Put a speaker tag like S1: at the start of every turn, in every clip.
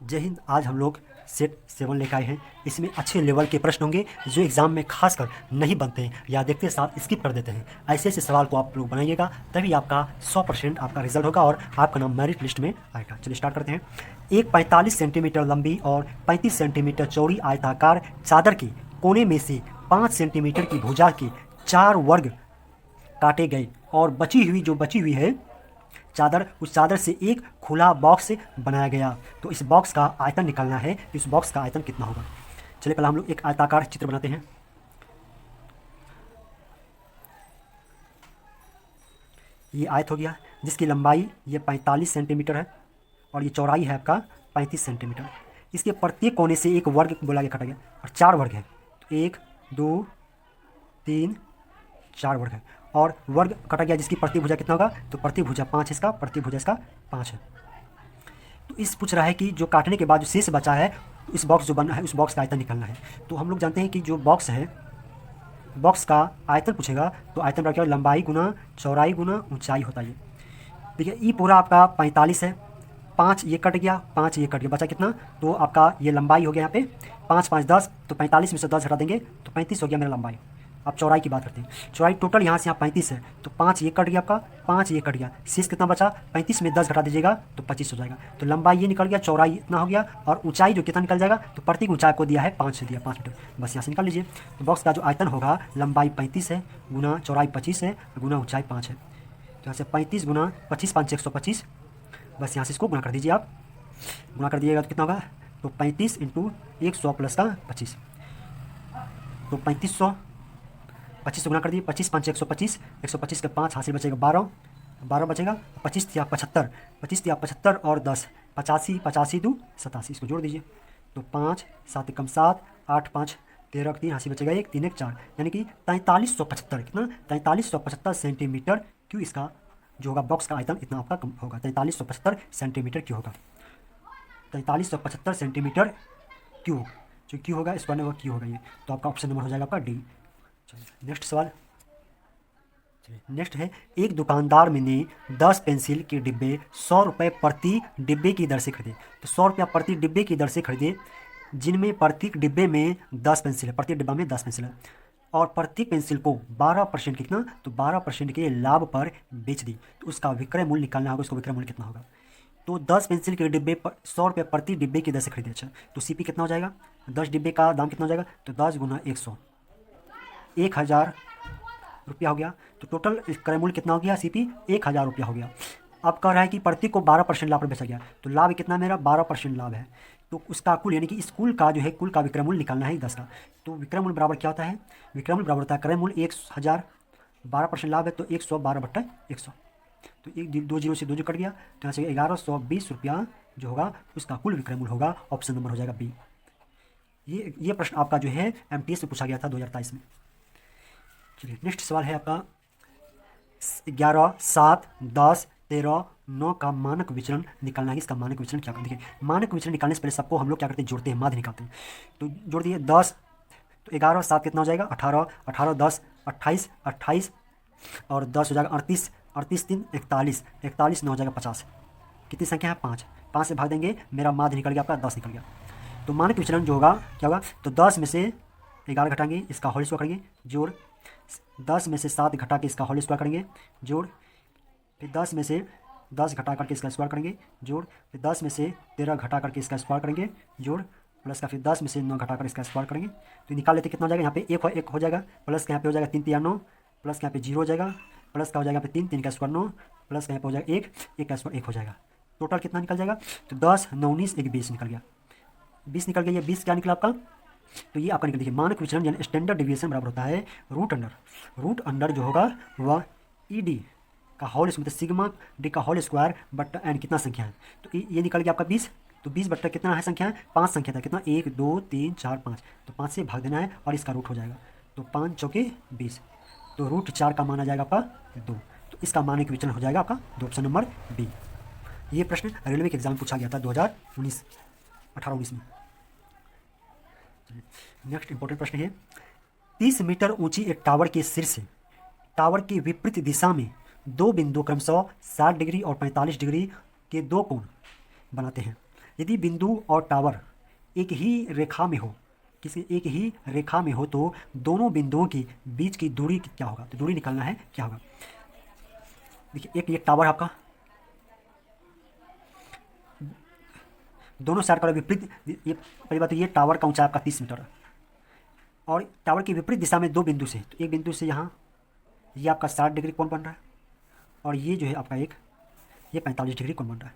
S1: जय हिंद। आज हम लोग सेट 7 लेकर आए हैं। इसमें अच्छे लेवल के प्रश्न होंगे जो एग्ज़ाम में खासकर नहीं बनते हैं या देखते साथ स्किप कर देते हैं। ऐसे ऐसे सवाल को आप लोग बनाइएगा, तभी आपका 100% आपका रिजल्ट होगा और आपका नाम मेरिट लिस्ट में आएगा। चलिए स्टार्ट करते हैं। एक 45 सेंटीमीटर लंबी और 35 सेंटीमीटर चौड़ी आयताकार चादर के कोने में से 5 सेंटीमीटर की भुजा के 4 वर्ग काटे गए और बची हुई है चादर, उस चादर से एक खुला बॉक्स बनाया गया। तो इस बॉक्स का आयतन निकालना है। इस बॉक्स का आयतन कितना होगा? चलिए पहले हम लोग एक आयताकार चित्र बनाते हैं। ये आयत हो गया जिसकी लंबाई ये 45 सेंटीमीटर है और ये चौड़ाई है आपका 35 सेंटीमीटर। इसके प्रत्येक कोने से एक वर्ग बोला गया, काटा गया और 4 वर्ग है। तो 1 2 3 4 वर्ग है और वर्ग कटा गया जिसकी प्रतिभुजा कितना होगा? तो प्रतिभुजा 5 इसका, प्रतिभुजा इसका 5 है। तो इस पूछ रहा है कि जो काटने के बाद जो शेष बचा है, इस बॉक्स जो बना है उस बॉक्स का आयतन निकालना है। तो हम लोग जानते हैं कि जो बॉक्स है, बॉक्स का आयतन पूछेगा तो आयतन बराबर क्या होगा? लंबाई गुना चौड़ाई गुना ऊंचाई होता है। देखिए ये पूरा आपका 45 है, 5 ये कट गया, 5 ये कट गया, बचा कितना? तो आपका ये लंबाई हो गया यहाँ पे 5 5 10, तो 45 में से 10 हटा देंगे तो 35 हो गया मेरा लंबाई। अब चौड़ाई की बात करते हैं। चौड़ाई टोटल यहाँ से यहाँ 35 है, तो 5 ये कट गया आपका, 5 ये कट गया, शेष कितना बचा? 35 में 10 घटा दीजिएगा तो 25 हो जाएगा। तो लंबाई ये निकल गया, चौड़ाई इतना हो गया और ऊंचाई जो कितना निकल जाएगा? तो प्रत्येक ऊंचाई को दिया है 5 से, दिया 5 मीटर, बस यहाँ से निकाल लीजिए। तो बॉक्स का जो आयतन होगा, लंबाई 35 है गुना चौड़ाई 25 है गुना ऊंचाई 5 है। तो यहाँ से 35 गुना 25, 5 125, बस यहाँ से इसको गुना कर दीजिए। आप गुना कर दिएगा तो कितना होगा? तो 35 इंटू 100 प्लस का 25, तो 3500, 25 से गुना कर दिए, 25 5 125, 125 के 5 हासिल बचेगा 12, 12 बचेगा, 25 या 75, 25 या 75 और 10 85, 85 2 87, इसको जोड़ दीजिए। तो 5 7 कम 7, 8 5 13 3 हासिल बचेगा 1 3 1 4, यानी कि 4375, कितना? 4375 सेंटीमीटर क्यों इसका जो होगा बॉक्स का आयतन इतना आपका कम होगा। 4375 सेंटीमीटर क्यों होगा? 4375 सेंटीमीटर क्यों, जो क्यों होगा स्क्वायर में वो क्यों होगा ये। तो आपका ऑप्शन नंबर हो जाएगा आपका डी। चलिए नेक्स्ट सवाल। चलिए नेक्स्ट है, एक दुकानदार ने 10 पेंसिल के डिब्बे 100 रुपये प्रति डिब्बे की दर से खरीदे। तो 100 रुपया प्रति डिब्बे की दर से खरीदे, जिनमें प्रत्येक डिब्बे में 10 पेंसिल है, प्रत्येक डिब्बा में 10 पेंसिल है और प्रत्येक पेंसिल को 12% कितना? तो 12% के लाभ पर बेच दी। तो उसका विक्रय मूल्य निकालना होगा। उसको विक्रय मूल्य कितना होगा? तो 10 पेंसिल के डिब्बे 100 रुपये प्रति डिब्बे की दर से खरीदे। अच्छा, तो सीपी कितना हो जाएगा? 10 डिब्बे का दाम कितना हो जाएगा? तो 10 गुना 100, 1000 रुपया हो गया। तो टोटल क्रय मूल्य कितना हो गया? सीपी 1000 रुपया हो गया। अब कह रहा है कि प्रत्येक को 12% लाभ पर बेचा गया। तो लाभ कितना मेरा? 12% लाभ है। तो उसका कुल यानी कि इस कुल का जो है कुल का विक्रय मूल्य निकालना है 10 का। तो विक्रय मूल्य बराबर क्या होता है? विक्रय मूल्य बराबर होता है क्रय मूल्य 1000, 12% लाभ है तो 112/100। तो एक 2 जीरो से 2 जो कट गया, तो यहाँ से 1120 रुपया जो होगा उसका कुल विक्रय मूल्य होगा। ऑप्शन नंबर हो जाएगा बी। ये प्रश्न आपका जो है एमटीएस में पूछा गया था 2023 में। चलिए नेक्स्ट सवाल है आपका 11 7 10 13 9 का मानक विचलन निकालना है। इसका मानक विचलन क्या करते हैं? देखिए मानक विचलन निकालने से पहले सबको हम लोग क्या करते हैं? जोड़ते हैं, माध्य निकालते हैं। तो जोड़ दिए 10, तो 11 7 कितना हो जाएगा? 18, 18 10 28, 28 और 10 हो जाएगा 38, 38 3 41, 41 9 हो जाएगा 50। कितनी संख्या है? 5, 5 से भाग देंगे, मेरा माध्य निकल गया आपका 10 निकल गया। तो मानक विचलन जो होगा क्या होगा? तो 10 में से 11 घटाएंगे, इसका होल स्क्वायर करेंगे, जोड़ 10 में से 7 घटा के इसका होल स्क्वायर करेंगे, जोड़ फिर 10 में से 10 घटा करके इसका स्क्वायर करेंगे, जोड़ फिर 10 में से 13 घटा करके इसका स्क्वायर करेंगे, जोड़ प्लस का फिर 10 में से 9 घटा कर इसका स्क्वायर करेंगे। तो निकाल लेते कितना हो जाएगा? यहाँ पे एक हो जाएगा, प्लस का यहाँ पे हो जाएगा 3 3 9, प्लस का यहाँ पे 0 हो जाएगा, प्लस का हो जाएगा 3 3 का स्क्वायर 9, प्लस का यहाँ पे हो जाएगा 1 का स्क्वायर 1 हो जाएगा। टोटल कितना निकल जाएगा? तो 10 9 19 1 20 निकल गया, 20 निकल गया। ये 20 क्या निकला आपका? तो ये आपका निकल, देखिए मानक विचलन यानी स्टैंडर्ड डिविएशन बराबर होता है रूट अंडर जो होगा वह ईडी का होल मतलब सिग्मा डी का होल स्क्वायर बट एन कितना संख्या है? तो ये निकल गया आपका 20। तो 20 बट्टा कितना है संख्या है? 5 संख्या था, कितना? 1 2 3 4 5, तो 5 से भाग देना है और इसका रूट हो जाएगा। तो 5 चौके 20, तो रूट 4 का माना जाएगा आपका 2। तो इसका मानक विचलन हो जाएगा आपका 2, ऑप्शन नंबर बी। ये प्रश्न रेलवे के एग्जाम में पूछा गया था 2019 18-19 में। नेक्स्ट इंपॉर्टेंट प्रश्न है, 30 मीटर ऊंची एक टावर के शीर्ष से टावर की विपरीत दिशा में 2 बिंदु क्रमशः 60 डिग्री और 45 डिग्री के 2 कोण बनाते हैं। यदि बिंदु और टावर एक ही रेखा में हो, किसी एक ही रेखा में हो, तो दोनों बिंदुओं की बीच की दूरी क्या होगा? तो दूरी निकालना है, क्या होगा? देखिए एक ये टावर आपका, दोनों साइड का विपरीत, ये पहली बात तो ये टावर का ऊंचाई आपका 30 मीटर है और टावर की विपरीत दिशा में दो बिंदु से, तो एक बिंदु से यहाँ ये आपका 60 डिग्री कोण बन रहा है और ये जो है आपका ये 45 डिग्री कोण बन रहा है।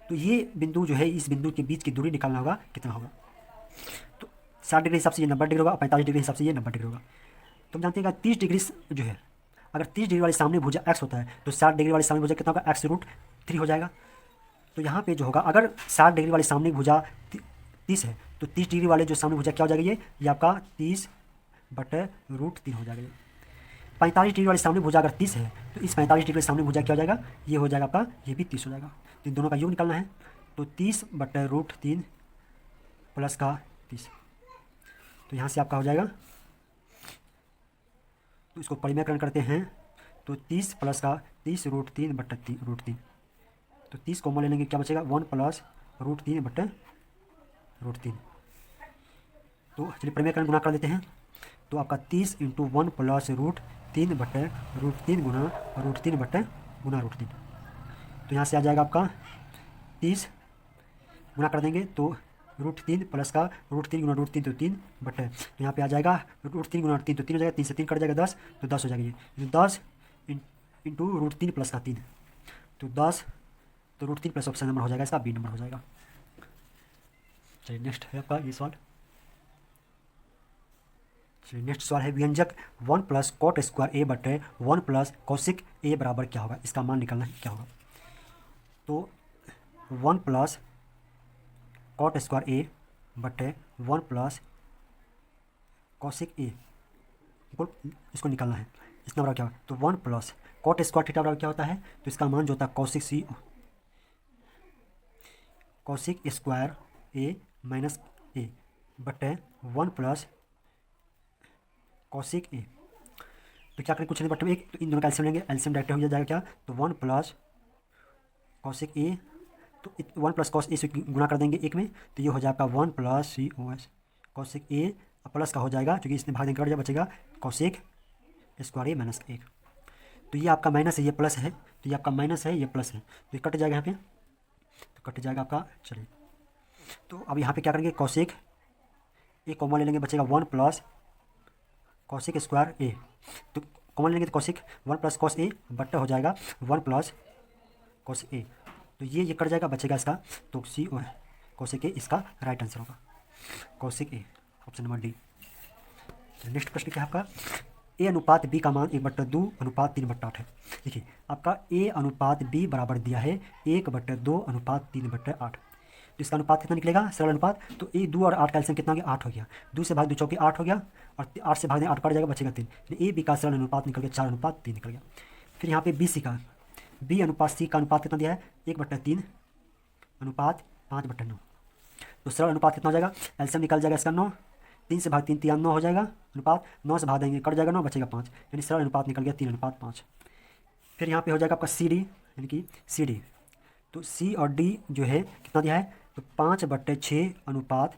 S1: तो ये बिंदु जो है, इस बिंदु के बीच की दूरी निकालना होगा, कितना होगा? तो 60 डिग्री हिसाब से ये 90 डिग्री होगा, 45 डिग्री हिसाब से ये 90 डिग्री होगा। तो हम जानते हैं कि 30 डिग्री जो है, अगर 30 डिग्री वाली सामने भुजा x होता है तो 60 डिग्री वाली सामने भुजा कितना होगा? x√3 हो जाएगा। तो यहाँ पे जो होगा, अगर 60 डिग्री वाली सामने भुजा 30 है तो 30 डिग्री वाले जो सामने भुजा क्या हो जाएगा? ये आपका 30/√3 हो जाएगा। 45 डिग्री वाले सामने भुजा अगर 30 है तो इस 45 डिग्री सामने भुजा क्या हो जाएगा? ये हो जाएगा आपका, ये भी 30 हो जाएगा। तो इन दोनों का योग निकालना है, तो 30/√3 प्लस का 30, तो यहाँ से आपका हो जाएगा, तो इसको परिमेयकरण करते हैं तो 30 प्लस का 30√3/√3, तो 30 कॉमन ले लेंगे, क्या बचेगा? 1 + √3/√3। तो चलिए परिमेयकरण गुणा कर देते हैं, तो आपका 30 × 1 + √3/√3 गुना √3/√3। तो यहाँ से आ जाएगा आपका 30 गुना कर देंगे तो √3 प्लस का √3 गुना √3 तो 3 बटे, तो यहाँ पे आ जाएगा √3 गुना 3 तो 3 हो जाएगा, 3 से 3 कट जाएगा 10, तो 10 हो जाएगा। ये 10 × √3 प्लस का 3, तो 10, तो √3 प्लस ऑप्शन नंबर हो जाएगा, इसका बी नंबर हो जाएगा। चलिए नेक्स्ट है आपका ये सवाल। चलिए नेक्स्ट सवाल है, व्यंजक 1 + cot² a बटे 1 + cosec a बराबर क्या होगा? इसका मान निकालना है, क्या होगा? तो 1 + cot² a बटे 1 + cosec a, इसको निकालना है, इसका बराबर क्या होगा? तो 1 + cot² थीटा बराबर क्या होता है? तो इसका मान जो होता है cosec square a minus a बटे 1 + cosec a। तो क्या करें, कुछ नहीं बटे एक, तो इन दोनों का एलसीएम लेंगे, एलसीएम डायरेक्ट हो जाएगा क्या? तो 1 + cosec a, तो 1 + cos a से गुणा कर देंगे एक में, तो ये हो जाएगा 1 + cos cosec a प्लस का हो जाएगा, क्योंकि इसने भाग देंगे, बचेगा cosec square a माइनस 1। तो ये आपका माइनस है, ये प्लस है, तो ये आपका माइनस है, ये प्लस है, तो ये कट जाएगा यहाँ पे, तो कट जाएगा आपका। चलिए तो अब यहाँ पे क्या करेंगे, cosec a कॉमन ले लेंगे, बचेगा 1 + cosec square a, तो कॉमन लेंगे तो cosec 1 + cos a बट्टा हो जाएगा 1 + cos a, तो ये कट जाएगा, बचेगा इसका, तो cosec a इसका राइट आंसर होगा, cosec a, option number D. Next प्रश्न क्या है आपका, a अनुपात b का मान 1/2 अनुपात 3/8 है। देखिए आपका a अनुपात b बराबर दिया है 1/2 अनुपात 3/8, तो इसका अनुपात कितना निकलेगा? सरल अनुपात, तो 2 और 8 का एलसीएम कितना हो गया? 8 हो गया, 2 से भाग 2 चौके 8 हो गया, और 8 से भाग दें 8 कट जाएगा, बचेगा 3, ए बी का सरल अनुपात निकल गया 4/3 निकल गया। फिर यहाँ पे बी सी का, b अनुपात c का अनुपात कितना दिया है? 1/3 अनुपात 5/9, तो सरल अनुपात कितना हो जाएगा? एलसीएम निकल जाएगा इसका 9, 3 से भाग 3 3 9 हो जाएगा अनुपात, 9 से भाग देंगे कट जाएगा 9, बचेगा 5, यानी सरल अनुपात निकल गया 3/5। फिर यहाँ पे हो जाएगा आपका सी डी, यानी कि सी डी, तो सी और डी जो है कितना दिया है? तो 5/6 अनुपात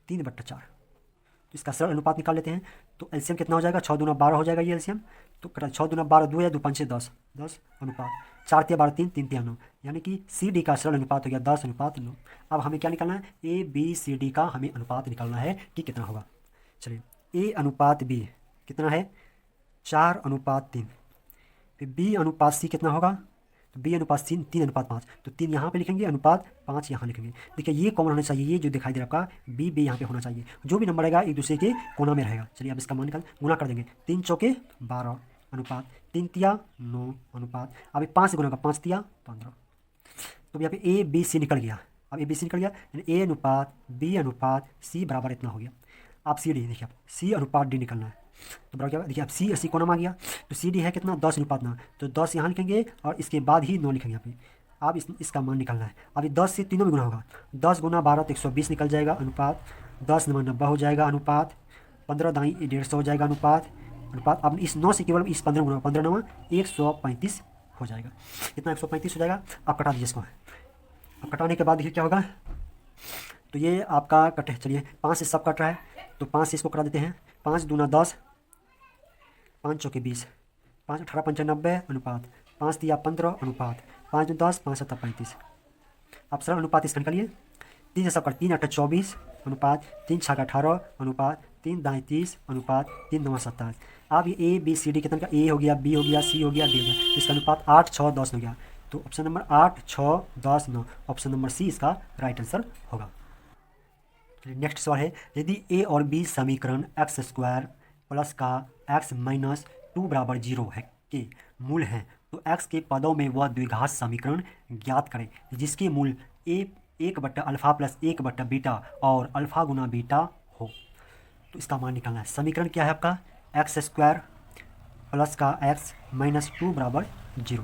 S1: 3/4, तो इसका सरल अनुपात निकाल लेते हैं, तो एलसीएम कितना हो जाएगा? 6 दूना 12 हो जाएगा ये एलसीएम, तो 6 दूना 12, 2 या 2 5 10, 10 अनुपात 4 तिया 12, 3 3 तिया 9, यानी कि सी डी का सरल अनुपात हो गया 10/9। अब हमें क्या निकालना है? ए बी सी डी का हमें अनुपात निकालना है कि कितना होगा। चलिए ए अनुपात बी कितना है? 4/3, फिर बी अनुपात सी कितना होगा? तो बी अनुपात 3/5, तो 3 यहाँ पे लिखेंगे, अनुपात 5 यहाँ लिखेंगे। देखिए ये कॉमन होना चाहिए, ये जो दिखाई दे रहा है आपका बी बी यहाँ पे होना चाहिए, जो भी नंबर आएगा एक दूसरे के कोना में रहेगा। चलिए अब इसका मान निकाल गुना कर देंगे, 3 चौके 12 अनुपात 3 तिया 9 अनुपात, अब 5 से गुना का 5 तिया 15, तो यहाँ पे ए बी सी निकल गया। अब ए बी सी निकल गया, ए अनुपात बी अनुपात सी बराबर इतना हो गया। आप सी डी देखिए, आप सी अनुपात डी निकलना है, तो बराबर क्या? देखिए अब सी सी कोना में आ गया, तो सी डी है कितना? 10/9, तो 10 यहाँ लिखेंगे और इसके बाद ही 9 लिखेंगे यहाँ पे। अब इसका मान निकालना है। अब ये 10 से तीनों में गुना होगा, 10 गुना 12 तो 120 निकल जाएगा अनुपात, 10 9 90 हो जाएगा अनुपात, 15 दाई 150 हो जाएगा अनुपात। अब इस 9 से केवल इस 15 गुना, 15 9 135 हो जाएगा, इतना 135 हो जाएगा। आप कटा दीजिए इसको, अब कटाने के बाद देखिए क्या होगा, तो ये आपका कटे, चलिए 5 से सब कट रहा है, तो 5 से इसको कटा देते हैं। 5 दूना 10, 5 चौके 20, 5 18 95 अनुपात, 5 दिया 15 अनुपात, 5 दूना 10, 5 7 35। आप सरल अनुपात इसका निकालिए। 3 से सब कट, 3 8 24 अनुपात, 3 6 18 अनुपात, 3 दाएँ 30 अनुपात, 3 9 27। अब ये ए बी सी डी कितना का, ए हो गया, बी हो गया, सी हो गया, डी हो गया, तो इसका अनुपात 8 6 10 हो गया। तो option number 8 6 10 9, option number C इसका राइट आंसर होगा। नेक्स्ट सवाल है, यदि ए और बी समीकरण एक्स स्क्वायर प्लस का एक्स माइनस 2 बराबर 0 है के मूल हैं, तो एक्स के पदों में वह द्विघात समीकरण ज्ञात करें जिसके मूल ए 1 बट्टा अल्फ़ा प्लस 1 बट्टा बीटा और अल्फ़ा गुना बीटा हो। तो इसका मान निकालना है। समीकरण क्या है आपका, एक्स स्क्वायर प्लस का एक्स माइनस 2 बराबर 0।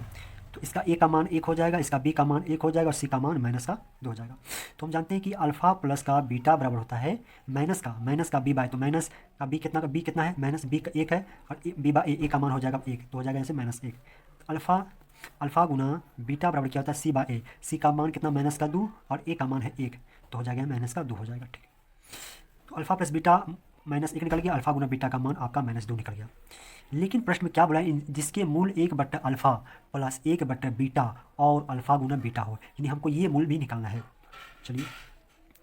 S1: तो इसका ए का मान 1 हो जाएगा, इसका बी का मान 1 हो जाएगा और सी का मान माइनस का 2 हो जाएगा। तो हम जानते हैं कि अल्फ़ा प्लस का बीटा बराबर होता है माइनस का बी बाय, तो माइनस का बी कितना है, माइनस बी का 1 है और बी बाय ए का मान हो जाएगा 1, तो हो जाएगा ऐसे -1। अल्फ़ा गुना बीटा बराबर क्या होता है, सी बाय ए, सी का मान कितना माइनस का 2 और ए का मान है 1, तो हो जाएगा माइनस का 2 हो जाएगा। ठीक है, तो अल्फ़ा प्लस बीटा -1 निकल गया, अल्फ़ा गुना बीटा का मान आपका -2 निकल गया। लेकिन प्रश्न में क्या बोला है, जिसके मूल 1 बट्टा अल्फ़ा प्लस 1 बट्टा बीटा और अल्फ़ा गुना बीटा हो, यानी हमको ये मूल भी निकालना है। चलिए,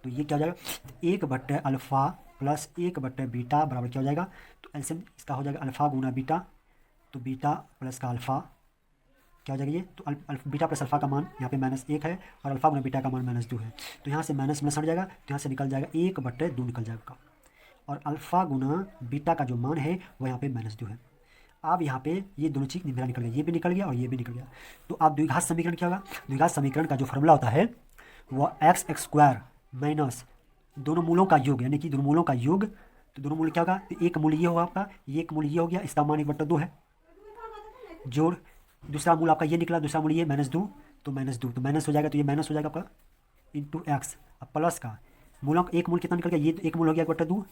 S1: तो ये क्या हो जाएगा, 1 बट्टा अल्फ़ा प्लस 1 बट्टा बीटा बराबर क्या हो जाएगा, तो एलसीएम इसका हो जाएगा अल्फ़ा गुना बीटा, तो बीटा प्लस का अल्फ़ा क्या हो जाएगा ये, तो बीटा प्लस अल्फ़ा का मान यहाँ पे -1 है और अल्फ़ा गुना बीटा का मान -2 है, तो यहाँ से माइनस हट जाएगा, तो यहाँ से निकल जाएगा 1 बट्टे 2 निकल जाएगा और अल्फ़ा गुना बीटा का जो मान है वो यहाँ पे -2 है। अब यहाँ पे ये दोनों चीज़ मेरा निकल गया, ये भी निकल गया और ये भी निकल गया। तो आप द्विघात समीकरण क्या होगा, द्विघात समीकरण का जो फॉर्मूला होता है वह एक्स स्क्वायर माइनस दोनों मूलों का योग, यानी कि दोनों मूलों का योग, तो दोनों मूल्य क्या होगा, तो एक मूल्य ये होगा आपका, ये एक मूल्य ये हो गया, इसका मान 1/2 है, जोड़ दूसरा मूल आपका ये निकला, दूसरा मूल ये -2, तो -2 तो माइनस हो जाएगा, तो ये माइनस हो जाएगा आपका इंटू एक्स, अब प्लस का मूलों का एक मूल कितना निकल गया, ये एक मूल हो गया 1/2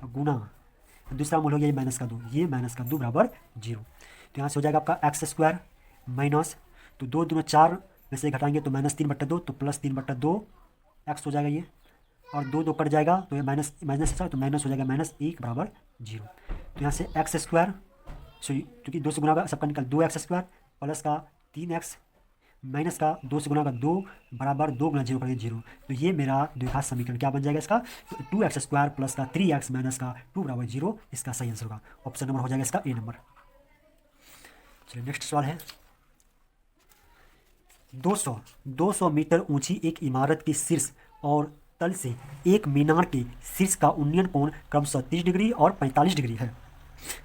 S1: गुना दूसरा मूल हो गया ये -2, ये -2 बराबर 0। तो यहाँ से हो जाएगा आपका एक्स स्क्वायर माइनस, तो 2 दूना 4 में से घटाएंगे तो -3/2, तो +3/2 एक्स हो जाएगा ये, और 2 2 कट जाएगा तो ये माइनस तो माइनस हो जाएगा -1 बराबर 0। तो यहाँ से एक्स स्क्वायर क्योंकि 2 से गुना का सबका निकल 2x स्क्वायर प्लस का 3x माइनस का 2 से गुना का 2 बराबर 2 गुना 0 करेंगे 0, तो ये मेरा द्विघात समीकरण क्या बन जाएगा इसका, तो 2x स्क्वायर प्लस का 3x माइनस का 2 बराबर 0 इसका सही आंसर होगा। ऑप्शन नंबर हो जाएगा इसका ए नंबर। चलिए नेक्स्ट सवाल है, 200 मीटर ऊंची एक इमारत के शीर्ष और तल से एक मीनार के शीर्ष का उन्नयन कोण क्रमशः 30 डिग्री और 45 डिग्री है,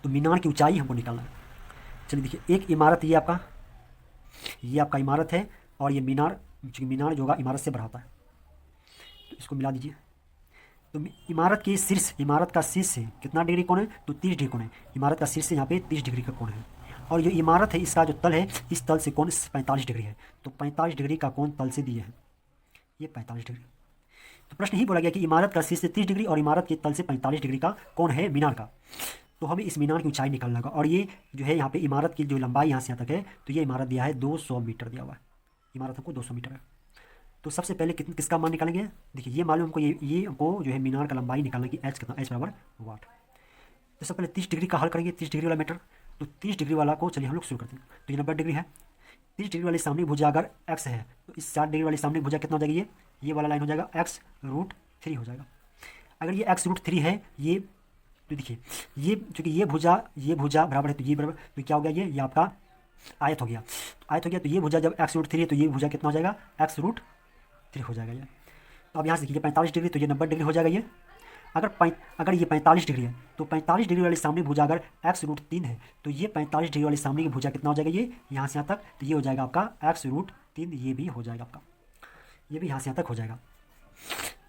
S1: तो मीनार की ऊंचाई हमको निकालना है। चलिए देखिए, एक इमारत ये आपका इमारत है और ये मीनार, चूँकि मीनार जो होगा इमारत से बड़ा होता है, तो इसको मिला दीजिए। तो इमारत का शीर्ष से कितना डिग्री कोण है, तो 30 डिग्री कोण है, इमारत का शीर्ष से यहाँ पे 30 डिग्री का कोण है, और जो इमारत है इसका जो तल है, इस तल से कोण 45 डिग्री है, तो 45 डिग्री का कोण तल से दिए हैं, ये 45 डिग्री। तो प्रश्न ही बोला गया कि इमारत का शीर्ष से 30 डिग्री और इमारत के तल से 45 डिग्री का कोण है मीनार का, तो हमें इस मीनार की ऊंचाई निकालना होगा। और ये जो है यहाँ पे इमारत की जो लंबाई यहाँ से यहाँ तक है, तो ये इमारत दिया है 200 मीटर दिया हुआ है, इमारत हमको 200 मीटर है। तो सबसे पहले किसका मान निकालेंगे, देखिए ये मालूम हमको, ये हमको जो है मीनार का लंबाई निकालना कि एच कितना, एच बराबर वाट। तो सबसे पहले 30 डिग्री का हल करेंगे, 30 डिग्री वाला मीटर, तो 30 डिग्री वाला को चलिए हम लोग शुरू करते हैं। तो ये 90 डिग्री है, 30 डिग्री वाली सामने भुजा अगर एक्स है, तो इस 60 डिग्री वाली सामने भुजा कितना हो जाएगी, ये वाला लाइन हो जाएगा x√3 हो जाएगा। अगर ये x√3 है, ये तो देखिए ये चूँकि ये भुजा बराबर है, तो ये बराबर, तो क्या हो गया, ये आपका आयत हो गया, तो ये भुजा जब x√3 है तो ये भुजा कितना हो जाएगा, x√3 हो जाएगा ये। तो अब यहाँ से देखिए 45 डिग्री, तो ये 90 डिग्री हो जाएगा ये। अगर ये 45 डिग्री है, तो 45 डिग्री वाली सामने भुजा अगर x√3 है, तो ये 45 डिग्री वाली सामने की भुजा कितना हो जाएगा, ये यहाँ से यहाँ तक, तो ये हो जाएगा आपका x√3, ये भी हो जाएगा आपका, ये भी यहाँ से यहाँ तक हो जाएगा।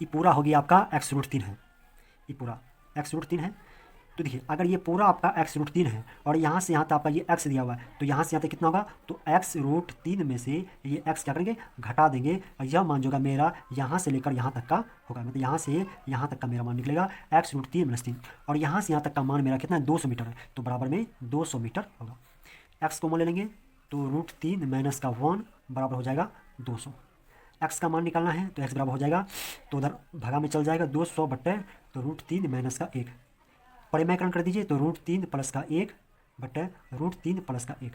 S1: ये पूरा हो गया आपका x√3 है, ये पूरा x√3 है। तो देखिए अगर ये पूरा आपका x√3 है और यहाँ से यहाँ तक आपका ये x दिया हुआ है, तो यहाँ से यहाँ तक कितना होगा, तो x√3 में से ये x क्या करेंगे, घटा देंगे, और यह मान जो होगा मेरा यहाँ से लेकर यहाँ तक का होगा, मतलब यहाँ से यहाँ तक का मेरा मान निकलेगा x√3 - 3, और यहाँ से यहाँ तक का मान मेरा कितना है, 200 मीटर है, तो बराबर में 200 मीटर होगा। x को मान ले लेंगे, तो √3 - 1 बराबर हो जाएगा 200। एक्स का मान निकालना है तो एक्स बराबर हो जाएगा, तो उधर भागा में चल जाएगा 200 बट्टे तो √3 माइनस का 1, परिमयकरण कर दीजिए तो √3 प्लस का 1 बट्टे √3 प्लस का 1,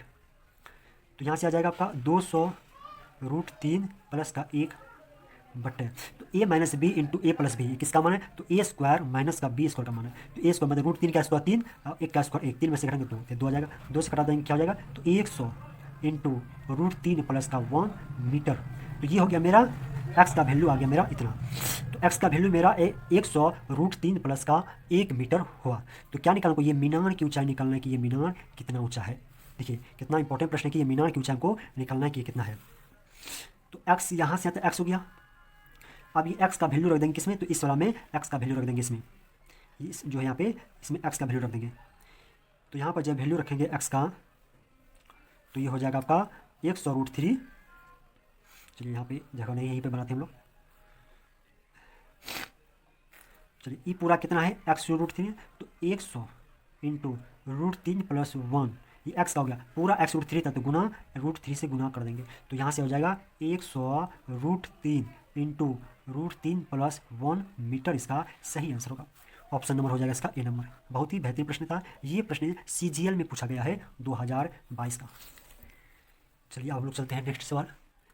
S1: तो यहाँ से आ जाएगा आपका 200 √3 प्लस का 1 बट्टे, तो a minus B into A plus B किसका मान है, तो ए स्क्वायर माइनस का बी स्क्वायर का मान है, तो ए स्क्वायर मतलब √3 का स्क्वायर 3 और 1 का स्क्वायर 1, 3 में से घटाएंगे 2, 2 आ जाएगा, 2 से घटा देंगे क्या हो जाएगा, तो 100 इंटू √3 प्लस का 1 मीटर, तो ये हो गया मेरा x का वैल्यू आ गया मेरा इतना, तो x का वैल्यू मेरा 100 √3 प्लस का 1 मीटर हुआ। तो क्या निकालना को, ये मीनार की ऊंचाई निकालना है कि ये मीनार कितना ऊंचा है। देखिए कितना इंपॉर्टेंट प्रश्न है कि ये मीनार की ऊंचाई को निकालना है कि ये कितना है। तो x यहाँ से आता x हो गया, अब ये x का वैल्यू रख देंगे किसमें, तो इस वाला में x का वैल्यू रख देंगे, इसमें इस जो है यहाँ पे इसमें x का वैल्यू रख देंगे, तो यहाँ पर जब वैल्यू रखेंगे x का तो ये हो जाएगा आपका 100 √3, चलिए यहाँ पे जगह नहीं है, यहीं पे बनाते हैं हम लोग, चलिए ये पूरा कितना है x √3, तो 100 इंटू √3 प्लस 1, ये x का हो गया, पूरा x √3 था तो गुना √3 से गुना कर देंगे, तो यहाँ से हो जाएगा 100 √3 इंटू √3 प्लस 1 मीटर, इसका सही आंसर होगा। ऑप्शन नंबर हो जाएगा इसका ए नंबर। बहुत ही बेहतरीन प्रश्न था, ये प्रश्न CGL में पूछा गया है 2022 का। चलिए अब हम लोग चलते हैं नेक्स्ट सवाल,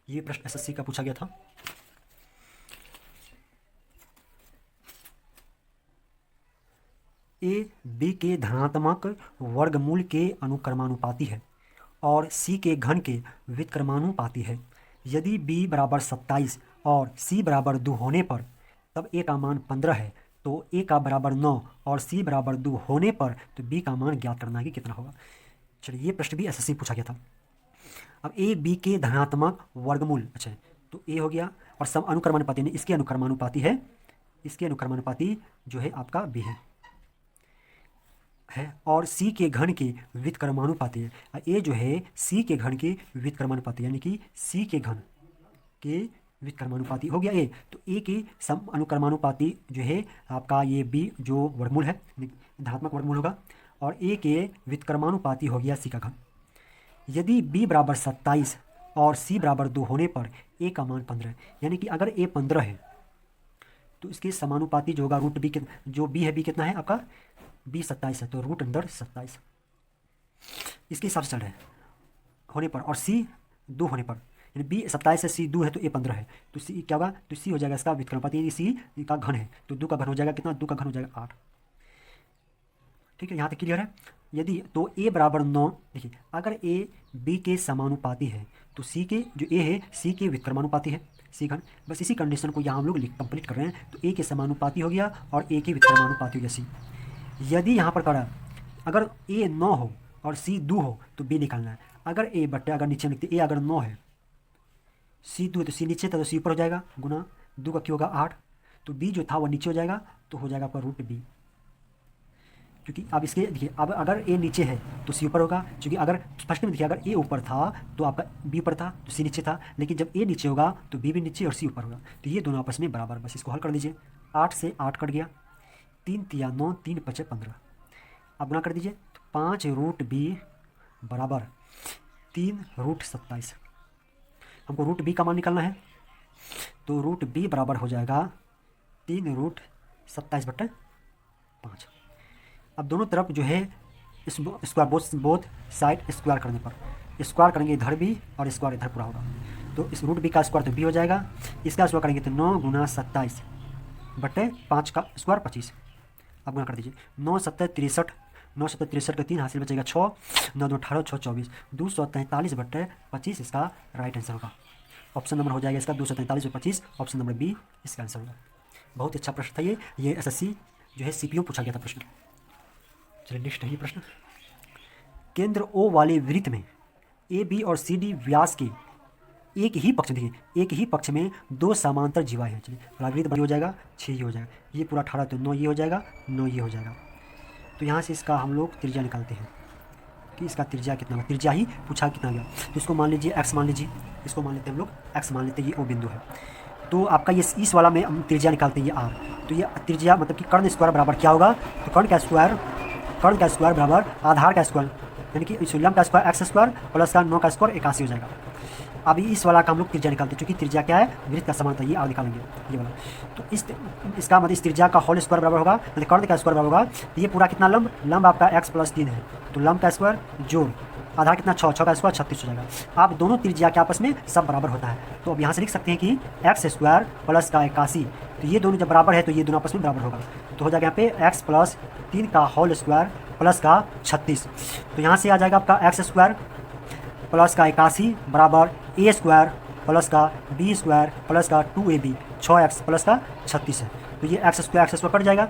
S1: ये प्रश्न SSC का पूछा गया था। ए बी के धनात्मक वर्गमूल के अनुक्रमानुपाती है और सी के घन के व्युत्क्रमानुपाती है। यदि b बराबर 27 और c बराबर 2 होने पर तब a का मान 15 है, तो a का बराबर 9 और c बराबर 2 होने पर तो b का मान ज्ञात करना है कि कितना होगा। चलिए ये प्रश्न भी SSC पूछा गया था। अब a b के धनात्मक वर्गमूल, अच्छा तो a हो गया और सम अनुक्रमानुपाती यानी इसके अनुक्रमानुपाती है, इसके अनुक्रमानुपाती जो है आपका b है और c के घन के व्युत्क्रमानुपाती है। a जो है c के घन के व्युत्क्रमानुपाती यानी कि c के घन के व्युत्क्रमानुपाती हो गया a, तो a के सम अनुक्रमानुपाती जो है आपका ये b जो वर्गमूल है धनात्मक वर्गमूल होगा और a के व्युत्क्रमानुपाती हो गया c का घन। यदि b बराबर 27 और c बराबर 2 होने पर a का मान 15 है, यानी कि अगर a 15 है तो इसके समानुपाती जो होगा रूट b के जो b है b कितना है आपका b 27 है, तो रूट अंदर 27 इसके हिसाब से चल रहा है होने पर, और c 2 होने पर यानी b 27 है c 2 है तो a 15 है, तो c क्या होगा, तो c हो जाएगा इसका व्युत्क्रमानुपाती यानी c का घन है तो 2 का घन हो जाएगा कितना, 2 का घन हो जाएगा 8। ठीक है, यहाँ तक क्लियर है। यदि तो a बराबर 9, देखिए अगर a b के समानुपाती है तो c के जो a है c के व्युत्क्रमानुपाती है c घन, बस इसी कंडीशन को यहाँ हम लोग कंप्लीट कर रहे हैं, तो a के समानुपाती हो गया और a के व्युत्क्रमानुपाती हो गया c। यदि यहाँ पर करा अगर a 9 हो और c 2 हो तो b निकालना है, अगर a बट्टे अगर नीचे लिखते a अगर 9 है c 2 है तो c नीचे था तो c ऊपर हो जाएगा गुना 2 का क्यों होगा 8, तो b जो था वो नीचे हो जाएगा तो हो जाएगा आपका रूट b, क्योंकि अब इसके देखिए अब अगर a नीचे है तो c ऊपर होगा, क्योंकि अगर फर्स्ट में देखिए अगर a ऊपर था तो आपका b ऊपर था तो c नीचे था, लेकिन जब a नीचे होगा तो b भी नीचे और c ऊपर होगा, तो ये दोनों आपस में बराबर, बस इसको हल कर दीजिए। 8 से 8 कट गया, 3 तिया 9, 3 पचे 15, अब गुना कर दीजिए तो 5 रूट b बराबर 3 रूट 27, हमको रूट b का मान निकालना है, तो रूट b बराबर हो जाएगा 3 रूट 27 बट्टे 5। अब दोनों तरफ जो है इस स्क्वायर बोथ साइड स्क्वायर करने पर स्क्वायर करेंगे इधर भी और स्क्वायर इधर पूरा होगा, तो इस रूट b का स्क्वायर तो b हो जाएगा, इसका स्क्वायर करेंगे तो 9 गुना 27 बट्टे 5 का स्क्वायर 25। अब गुना कर दीजिए 9 7 63, 9 7 63 का 3 हासिल बचेगा 6, 9 2 18 6 24, 243 बट्टे 25 इसका राइट आंसर होगा। ऑप्शन नंबर हो जाएगा इसका 243 और 25, ऑप्शन नंबर बी इसका आंसर होगा। बहुत अच्छा प्रश्न था ये SSC जो है CPU पूछा गया था प्रश्न। चलिए नेक्स्ट है ये प्रश्न, केंद्र O वाले वृत्त में AB और CD व्यास के एक ही पक्ष, देखिए एक ही पक्ष में 2 समांतर जीवाएं हैं। चलिए पूरा वृत्त बड़ी हो जाएगा 6 ये हो जाएगा, ये पूरा 18 तो 9 ये हो जाएगा 9 ये हो जाएगा, तो यहाँ से इसका हम लोग त्रिज्या निकालते हैं कि इसका त्रिज्या कितना होगा, त्रिज्या ही पूछा कितना गया, तो इसको मान लीजिए x मान लीजिए, इसको मान लेते हैं हम लोग x मान लेते हैं, ये O बिंदु है, तो आपका ये इस वाला में हम त्रिज्या निकालते हैं ये r, तो ये त्रिज्या मतलब कि कर्ण स्क्वायर बराबर क्या होगा, तो कर्ण का स्क्वायर बराबर आधार का स्क्वायर यानी कि लंब का स्क्वायर x स्क्वायर प्लस का 9 का स्क्वायर 81 हो जाएगा। अभी इस वाला का हम लोग त्रिज्या निकालते हैं, क्योंकि त्रिज्या क्या है, वृत्त का समांतर, ये आगे निकालेंगे ये वाला। तो इसका मतलब इस त्रिज्या का होल स्क्वायर बराबर होगा, मतलब कर्ण का स्क्वायर बराबर होगा। तो ये पूरा कितना लंब आपका x+3 है, तो लंब का स्क्वायर जोड़ आधार कितना 6, 6 का स्क्वायर 36 हो जाएगा। आप दोनों त्रिज्या के आपस में सब बराबर होता है, तो अब यहाँ से लिख सकते हैं कि x² प्लस का 81, तो ये दोनों जब बराबर है तो ये दोनों आपस में बराबर होगा, तो हो जाएगा यहाँ पे x+3 का होल स्क्वायर प्लस का 36। तो यहाँ से आ जाएगा आपका x² प्लस का 81 बराबर a² प्लस का b² प्लस का 2ab, 6x प्लस का 36 है। तो ये x² कट जाएगा,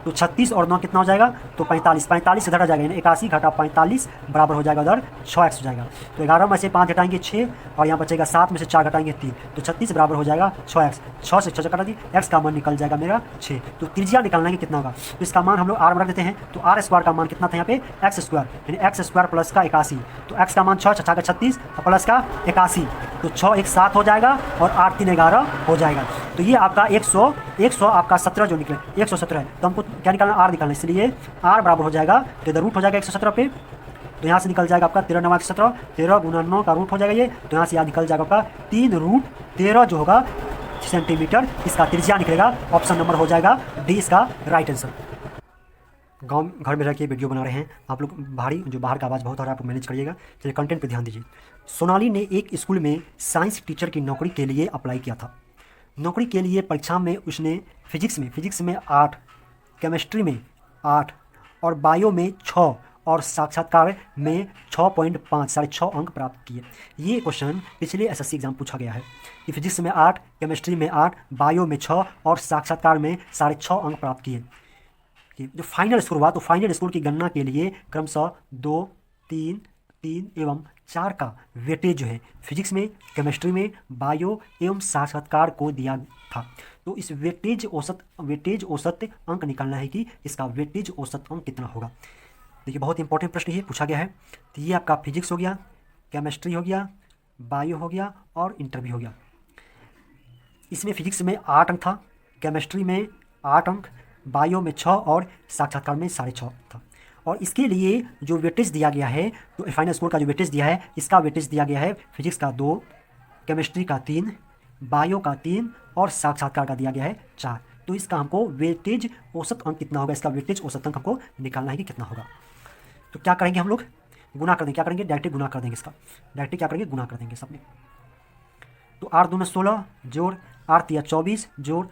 S1: तो 36 और 9 कितना हो जाएगा, तो 45, 45 इधर आ जाएगा, यानी 81 घटा 45 बराबर हो जाएगा उधर 6x हो जाएगा। तो 11 में से 5 घटाएंगे 6, और यहाँ बचेगा 7 में से 4 घटाएंगे 3, तो 36 बराबर हो जाएगा 6x। 6 से 6 कटा दी, x का मान निकल जाएगा मेरा 6। तो त्रिज्या निकालना है कितना होगा, तो इसका मान हम लोग r रख देते हैं, तो r² का मान कितना था यहाँ पे x², यानी x² प्लस का 81, तो x का मान 6, 6 का 36 प्लस का 81, तो 6 1 7 हो जाएगा और 8 3 11 हो जाएगा। तो ये आपका 100 आपका 17 जो निकले 117 है, तो हमको क्या निकालना, r निकालना, इसलिए r बराबर हो जाएगा, तो इधर रूट हो जाएगा 117 पे, तो यहाँ से निकल जाएगा आपका 13 9 117, 13 गुना 9 का रूट हो जाएगा ये, तो यहाँ से यहाँ निकल जाएगा आपका 3√13 जो होगा सेंटीमीटर, इसका त्रिज्या निकलेगा। ऑप्शन नंबर हो जाएगा डी इसका राइट आंसर। गांव घर में रह के वीडियो बना रहे हैं आप लोग, बाहर का आवाज़ बहुत आ रहा है, आप मैनेज करिएगा। चलिए कंटेंट पे ध्यान दीजिए। सोनाली ने एक स्कूल में साइंस टीचर की नौकरी के लिए अप्लाई किया था। नौकरी के लिए परीक्षा में उसने फिजिक्स में 8, केमिस्ट्री में 8 और बायो में 6 और साक्षात्कार में 6.5 6.5 अंक प्राप्त किए। ये क्वेश्चन पिछले एसएससी एग्जाम पूछा गया है कि फिजिक्स में 8, केमिस्ट्री में 8, बायो में 6 और साक्षात्कार में 6.5 अंक प्राप्त किए। जो फाइनल स्कोर हुआ, तो फाइनल स्कोर की गणना के लिए क्रमशः 2, 3, 3 एवं 4 का वेटेज जो है फिजिक्स में, केमिस्ट्री में, बायो एवं साक्षात्कार को दिया था। तो इस वेटेज औसत अंक निकालना है कि इसका वेटेज औसत अंक कितना होगा। देखिए बहुत इंपॉर्टेंट प्रश्न ये पूछा गया है। तो ये आपका फिजिक्स हो गया, केमिस्ट्री हो गया, बायो हो गया और इंटर भी हो गया। इसमें फिजिक्स में 8 अंक था, केमिस्ट्री में 8 अंक, बायो में 6 और साक्षात्कार में 6.5 था। और इसके लिए जो वेटेज दिया गया है, तो फाइनल स्कोर का जो वेटेज दिया है, इसका वेटेज दिया गया है फिजिक्स का 2, केमिस्ट्री का 3, बायो का 3 और साक्षात्कार का दिया गया है 4। तो इसका हमको वेटेज औसत अंक कितना होगा, इसका वेटेज औसत अंक हमको निकालना है कि कितना होगा। तो क्या करेंगे हम लोग, गुना कर देंगे। क्या करेंगे, डायरेक्ट गुना कर देंगे इसका, डायरेक्ट क्या करेंगे, गुना कर देंगे सब में। तो 8 दूना 16 जोड़ 8 तिया 24 जोड़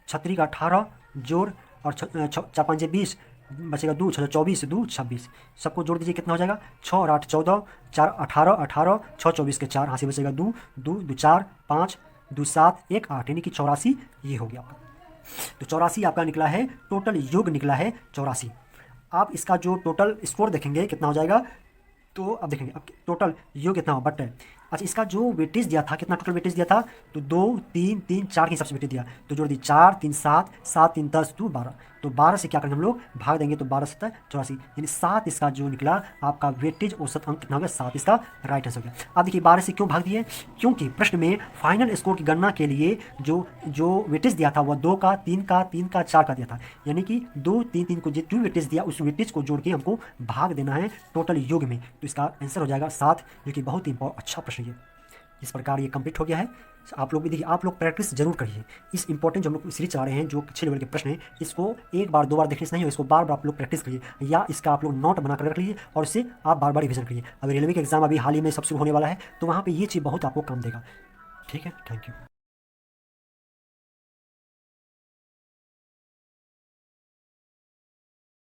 S1: 6 का 18 जोड़ और 4 5 20 बचेगा 2 6 24 2 26, सबको जोड़ दीजिए कितना हो जाएगा, 6 और 8 14, 4 18 18, 6 24 के 4, यहाँ से बचेगा 2 2 2 4 5 2 7 1 8, यानी कि 84 ये हो गया आपका। तो 84 आपका निकला है, टोटल योग निकला है 84। आप इसका जो टोटल स्कोर देखेंगे कितना हो जाएगा, तो अब देखेंगे अब टोटल योग कितना हो बट है। अच्छा इसका जो वेटेज दिया था, कितना टोटल वेटेज दिया था, तो 2 3 3 4 के हिसाब से वेटेज दिया, तो जोड़ दी 4 3 7 7 3 10 2 12, तो 12 से क्या करेंगे हम लोग भाग देंगे, तो 12 7 84, यानी 7 इसका जो निकला आपका वेटेज औसत अंक कितना हो गया, 7 इसका राइट आंसर हो गया। अब देखिए 12 से क्यों भाग दिए, क्योंकि प्रश्न में फाइनल स्कोर की गणना के लिए जो वेटेज दिया था वह 2 का 3 का 3 का 4 का दिया था, यानी कि 2 3 3 को जो वेटेज दिया उस वेटेज को जोड़ के हमको भाग देना है टोटल योग में, तो इसका आंसर हो जाएगा 7, जो कि बहुत ही अच्छा प्रश्न है। इस प्रकार ये कंप्लीट हो गया है। आप लोग भी देखिए, आप लोग प्रैक्टिस जरूर करिए। इस इंपॉर्टेंट जो हम लोग सीरीज चला रहे हैं, जो 6 लेवल के प्रश्न हैं, इसको एक बार 2 बार देखने से नहीं हो, इसको बार बार आप लोग प्रैक्टिस करिए, या इसका आप लोग नोट बना कर रख लीजिए और इससे आप बार बार रिविजन करिए। अभी रेलवे का एग्जाम अभी हाल ही में सब शुरू होने वाला है, तो वहाँ पर ये चीज़ बहुत आपको काम देगा। ठीक है, थैंक यू।